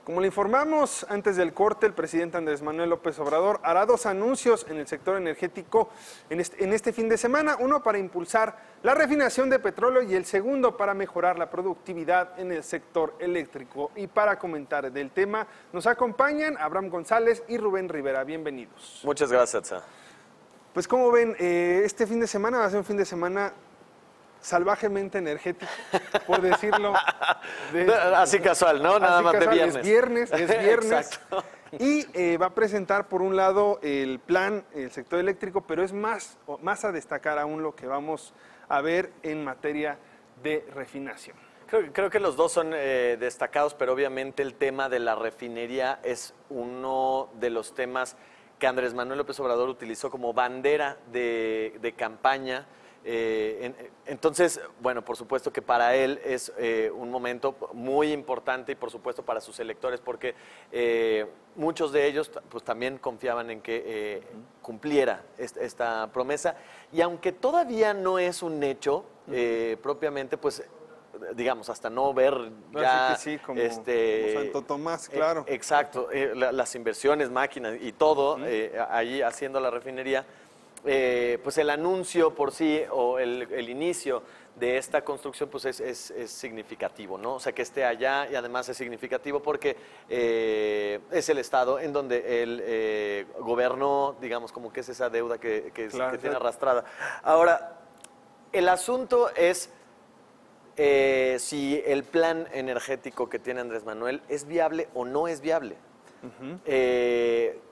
Como le informamos antes del corte, el presidente Andrés Manuel López Obrador hará dos anuncios en el sector energético en este fin de semana. Uno para impulsar la refinación de petróleo y el segundo para mejorar la productividad en el sector eléctrico. Y para comentar del tema nos acompañan Abraham González y Rubén Rivera. Bienvenidos. Muchas gracias, Atza. Pues como ven, este fin de semana va a ser un fin de semana salvajemente energético, por decirlo. Así casual, ¿no? Nada más casual, de viernes. Es viernes. Exacto. Y va a presentar, por un lado, el plan, el sector eléctrico, pero es más a destacar aún lo que vamos a ver en materia de refinación. Creo que los dos son destacados, pero obviamente el tema de la refinería es uno de los temas que Andrés Manuel López Obrador utilizó como bandera de campaña. Entonces, bueno, por supuesto que para él es un momento muy importante y por supuesto para sus electores, porque muchos de ellos pues también confiaban en que cumpliera esta promesa, y aunque todavía no es un hecho propiamente, pues digamos, hasta no ver ya sí, como Santo Tomás, claro. Exacto, las inversiones, máquinas y todo allí haciendo la refinería. Pues el anuncio por sí o el inicio de esta construcción pues es significativo, ¿no? O sea, que esté allá, y además es significativo porque es el estado en donde él gobernó, digamos, como que es esa deuda que tiene arrastrada. Ahora, el asunto es si el plan energético que tiene Andrés Manuel es viable o no es viable.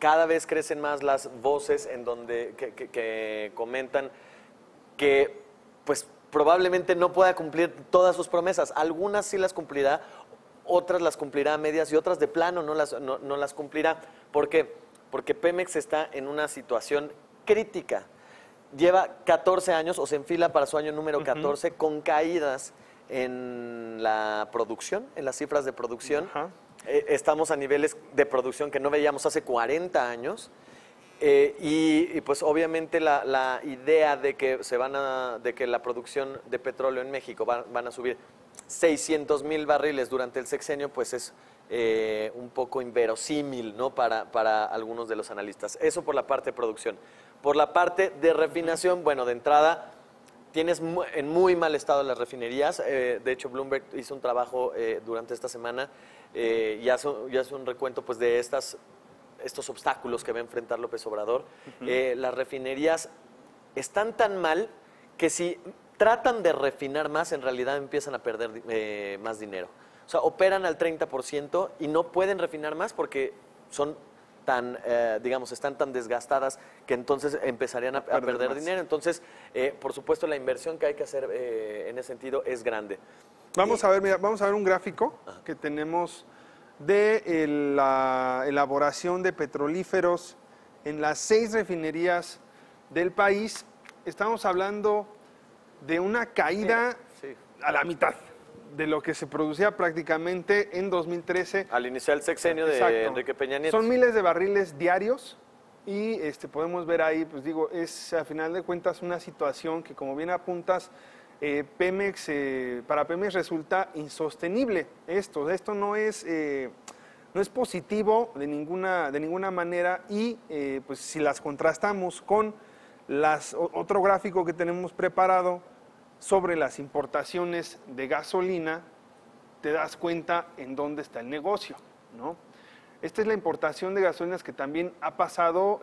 Cada vez crecen más las voces en donde que comentan que pues probablemente no pueda cumplir todas sus promesas. Algunas sí las cumplirá, otras las cumplirá a medias y otras de plano no las cumplirá. ¿Por qué? Porque Pemex está en una situación crítica. Lleva 14 años o se enfila para su año número 14 con caídas en la producción, en las cifras de producción. Estamos a niveles de producción que no veíamos hace 40 años y pues obviamente la idea de que de que la producción de petróleo en México van a subir 600,000 barriles durante el sexenio, pues es un poco inverosímil, ¿no? para algunos de los analistas. Eso por la parte de producción. Por la parte de refinación, bueno, de entrada tienes en muy mal estado las refinerías. De hecho, Bloomberg hizo un trabajo durante esta semana y hace un recuento pues, de estos obstáculos que va a enfrentar López Obrador. Las refinerías están tan mal que si tratan de refinar más, en realidad empiezan a perder más dinero. O sea, operan al 30% y no pueden refinar más porque son tan, digamos, están tan desgastadas que entonces empezarían a perder dinero. Entonces, por supuesto, la inversión que hay que hacer en ese sentido es grande. Vamos a ver un gráfico que tenemos de la elaboración de petrolíferos en las 6 refinerías del país. Estamos hablando de una caída a la mitad de lo que se producía prácticamente en 2013. Al iniciar el sexenio de Enrique Peña Nieto. Son miles de barriles diarios y podemos ver ahí, pues digo, es a final de cuentas una situación que, como bien apuntas, para Pemex resulta insostenible. Esto no es positivo de ninguna manera y pues si las contrastamos con otro gráfico que tenemos preparado sobre las importaciones de gasolina, te das cuenta en dónde está el negocio, ¿no? Esta es la importación de gasolinas que también ha pasado,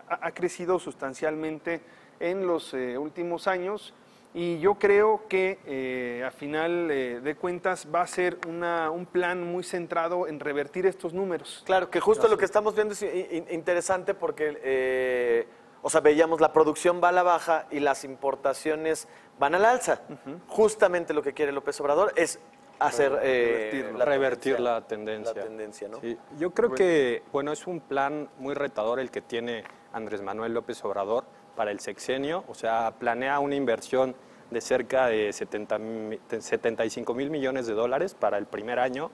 ha crecido sustancialmente en los últimos años, y yo creo que a final de cuentas va a ser un plan muy centrado en revertir estos números. Claro, que justo lo que estamos viendo es interesante porque o sea, veíamos la producción va a la baja y las importaciones van al alza. Justamente lo que quiere López Obrador es hacer revertir la tendencia. La tendencia, ¿no? Sí, yo creo que, bueno, es un plan muy retador el que tiene Andrés Manuel López Obrador para el sexenio. O sea, planea una inversión de cerca de 75,000 millones de dólares para el primer año.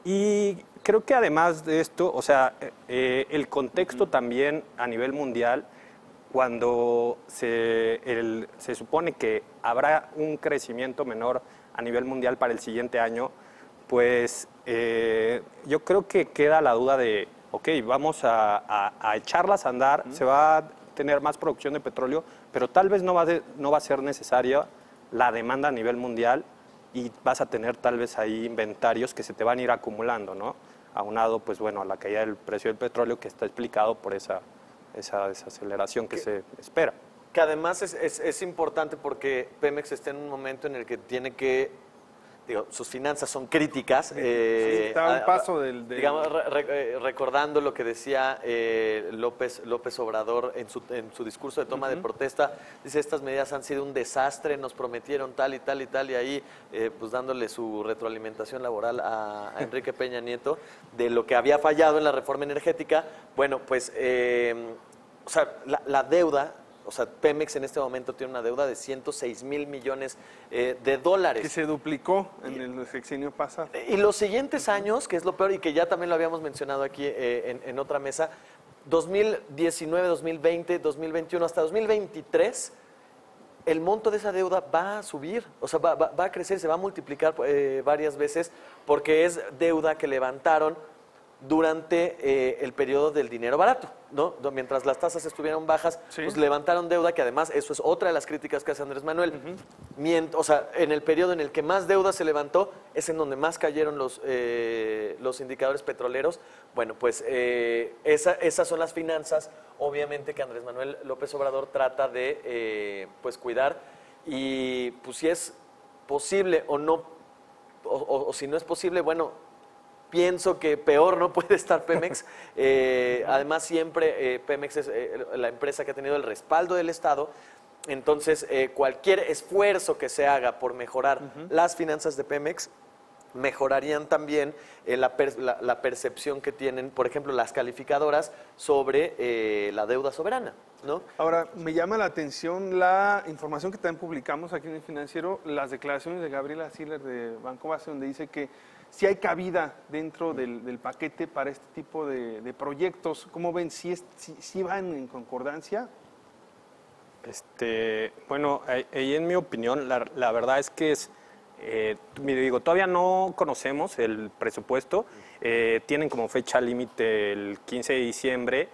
Y creo que además de esto, o sea, el contexto también a nivel mundial, cuando se supone que habrá un crecimiento menor a nivel mundial para el siguiente año, pues Yo creo que queda la duda de, ok, vamos a echarlas a andar, se va a tener más producción de petróleo, pero tal vez no va a ser necesaria la demanda a nivel mundial y vas a tener tal vez ahí inventarios que se te van a ir acumulando, ¿no? Aunado, pues bueno, a la caída del precio del petróleo que está explicado por esa desaceleración que se espera. Que además es importante porque Pemex está en un momento en el que tiene que, digo, sus finanzas son críticas. Sí, está a un paso del... Digamos, recordando lo que decía López Obrador en su discurso de toma de protesta, dice, estas medidas han sido un desastre, nos prometieron tal y tal y tal, y ahí pues dándole su retroalimentación laboral a Enrique Peña Nieto de lo que había fallado en la reforma energética. Bueno, pues, o sea, la deuda... O sea, Pemex en este momento tiene una deuda de 106,000 millones de dólares. Que se duplicó en el sexenio pasado. Y los siguientes años, que es lo peor y que ya también lo habíamos mencionado aquí en otra mesa, 2019, 2020, 2021, hasta 2023, el monto de esa deuda va a subir, o sea, va a crecer, se va a multiplicar varias veces porque es deuda que levantaron durante el periodo del dinero barato, ¿no? Mientras las tasas estuvieron bajas, sí, pues levantaron deuda, que además eso es otra de las críticas que hace Andrés Manuel. O sea, en el periodo en el que más deuda se levantó, es en donde más cayeron los indicadores petroleros. Bueno, pues esas son las finanzas, obviamente, que Andrés Manuel López Obrador trata de pues cuidar, y pues si es posible o no, o si no es posible, bueno, pienso que peor no puede estar Pemex. Además, siempre Pemex es la empresa que ha tenido el respaldo del Estado. Entonces, cualquier esfuerzo que se haga por mejorar las finanzas de Pemex, mejorarían también la percepción que tienen, por ejemplo, las calificadoras sobre la deuda soberana, ¿no? Ahora, me llama la atención la información que también publicamos aquí en El Financiero, las declaraciones de Gabriela Siller de Banco Base, donde dice que si hay cabida dentro del paquete para este tipo de proyectos. ¿Cómo ven? ¿Sí van en concordancia? Bueno, ahí en mi opinión, la verdad es que todavía no conocemos el presupuesto. Tienen como fecha límite el 15 de diciembre,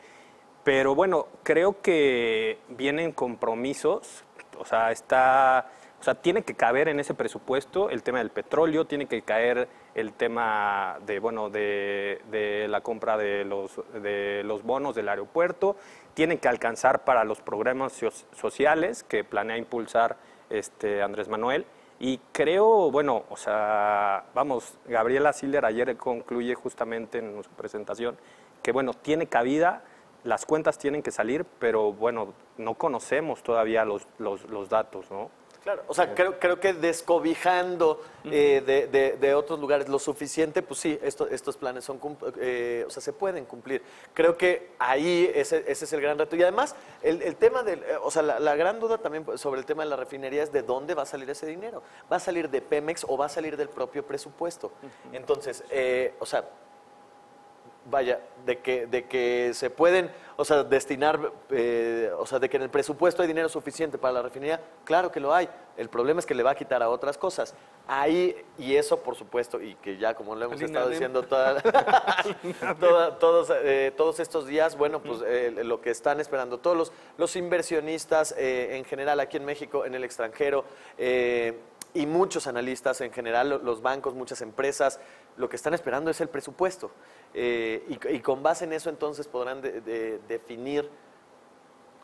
pero bueno, creo que vienen compromisos, o sea, tiene que caber en ese presupuesto el tema del petróleo, tiene que caer el tema de la compra de los bonos del aeropuerto, tiene que alcanzar para los programas sociales que planea impulsar Andrés Manuel. Y creo, bueno, o sea, Gabriela Siller ayer concluye justamente en su presentación que, bueno, tiene cabida, las cuentas tienen que salir, pero bueno, no conocemos todavía los datos, ¿no? Claro, o sea, creo que descobijando de otros lugares lo suficiente, pues sí, estos planes son, o sea, se pueden cumplir. Creo que ahí ese es el gran reto. Y además, el tema o sea, la gran duda también sobre el tema de la refinería es de dónde va a salir ese dinero. ¿Va a salir de Pemex o va a salir del propio presupuesto? Entonces, o sea, vaya, de que se pueden, o sea, destinar, o sea, de que en el presupuesto hay dinero suficiente para la refinería, claro que lo hay. El problema es que le va a quitar a otras cosas. Ahí, y eso, por supuesto, y que ya como lo hemos estado diciendo todos estos días, bueno, pues lo que están esperando todos los inversionistas en general aquí en México, en el extranjero, y muchos analistas en general, los bancos, muchas empresas, lo que están esperando es el presupuesto. Y con base en eso entonces podrán definir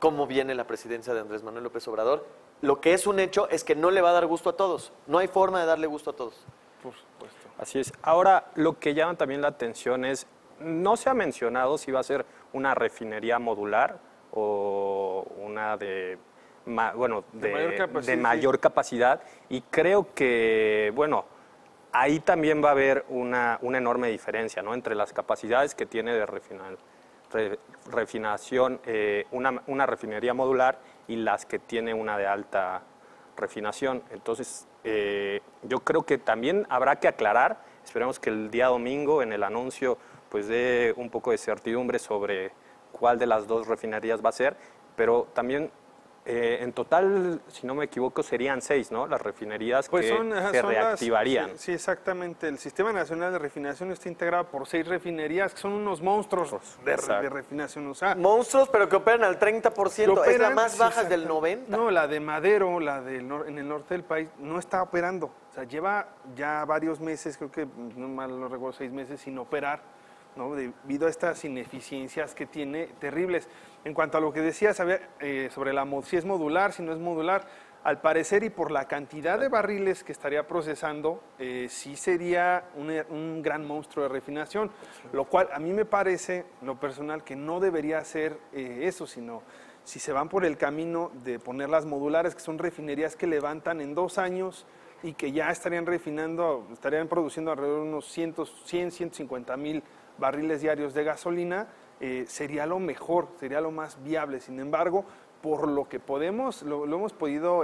cómo viene la presidencia de Andrés Manuel López Obrador. Lo que es un hecho es que no le va a dar gusto a todos. No hay forma de darle gusto a todos. Por supuesto. Así es. Ahora, lo que llama también la atención es, no se ha mencionado si va a ser una refinería modular o una de mayor capacidad, y creo que, bueno, ahí también va a haber una enorme diferencia, ¿no?, entre las capacidades que tiene de refinación una refinería modular y las que tiene una de alta refinación. Entonces, yo creo que también habrá que aclarar, esperemos que el día domingo en el anuncio pues dé un poco de certidumbre sobre cuál de las dos refinerías va a ser, pero también En total, si no me equivoco, serían 6, ¿no? Las refinerías Pues que se son reactivarían. Sí, exactamente. El Sistema Nacional de Refinación está integrado por 6 refinerías que son unos monstruos de refinación. O sea, Monstruos, pero que operan al 30%. ¿Es la más baja sí, del 90%? No, la de Madero, en el norte del país, no está operando. O sea, lleva ya varios meses, creo que, no mal no recuerdo, 6 meses sin operar, ¿no? Debido a estas ineficiencias que tiene terribles. En cuanto a lo que decías sobre si es modular, si no es modular, al parecer y por la cantidad de barriles que estaría procesando, sí sería un gran monstruo de refinación, lo cual a mí me parece, lo personal, que no debería ser eso, sino si se van por el camino de poner las modulares, que son refinerías que levantan en 2 años y que ya estarían produciendo alrededor de unos 150 mil barriles diarios de gasolina, sería lo mejor, sería lo más viable. Sin embargo, por lo que lo hemos podido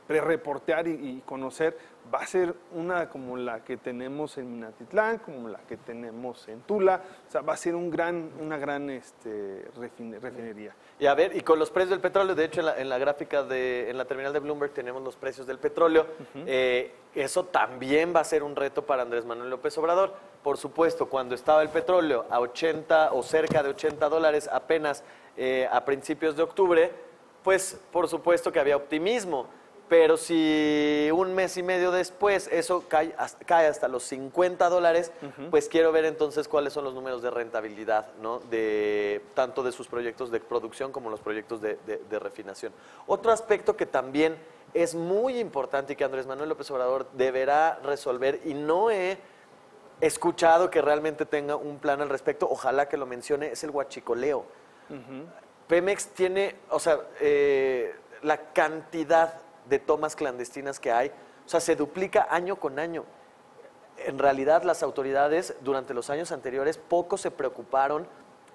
pre-reportear y conocer, va a ser una como la que tenemos en Minatitlán, como la que tenemos en Tula, o sea, va a ser una gran refinería. Y a ver, y con los precios del petróleo, de hecho en la gráfica en la terminal de Bloomberg tenemos los precios del petróleo, eso también va a ser un reto para Andrés Manuel López Obrador. Por supuesto, cuando estaba el petróleo a 80 o cerca de $80 apenas a principios de octubre, pues por supuesto que había optimismo, pero si un mes y medio después eso cae hasta los $50, pues quiero ver entonces cuáles son los números de rentabilidad, ¿no? Tanto de sus proyectos de producción como los proyectos de refinación. Otro aspecto que también es muy importante y que Andrés Manuel López Obrador deberá resolver, y no he escuchado que realmente tenga un plan al respecto, ojalá que lo mencione, es el huachicoleo. Pemex tiene, o sea, la cantidad de tomas clandestinas que hay, o sea, se duplica año con año. En realidad, las autoridades durante los años anteriores poco se preocuparon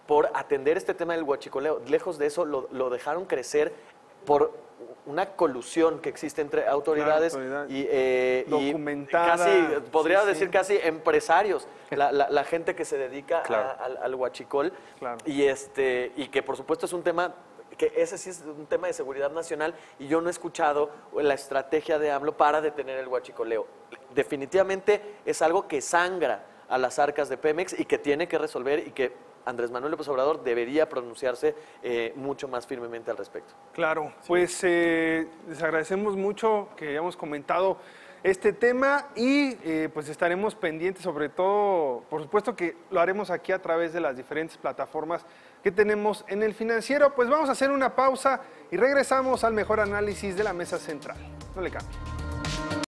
por atender este tema del huachicoleo. Lejos de eso, lo dejaron crecer por una colusión que existe entre autoridades y documentada, casi, podría decir casi empresarios, la gente que se dedica al huachicol, y que por supuesto es un tema que ese sí es un tema de seguridad nacional, y yo no he escuchado la estrategia de AMLO para detener el huachicoleo. Definitivamente es algo que sangra a las arcas de Pemex y que tiene que resolver, y que Andrés Manuel López Obrador debería pronunciarse mucho más firmemente al respecto. Claro, pues les agradecemos mucho que hayamos comentado este tema y pues estaremos pendientes, sobre todo, por supuesto que lo haremos aquí a través de las diferentes plataformas que tenemos en El Financiero. Pues vamos a hacer una pausa y regresamos al mejor análisis de la mesa central. No le cambie.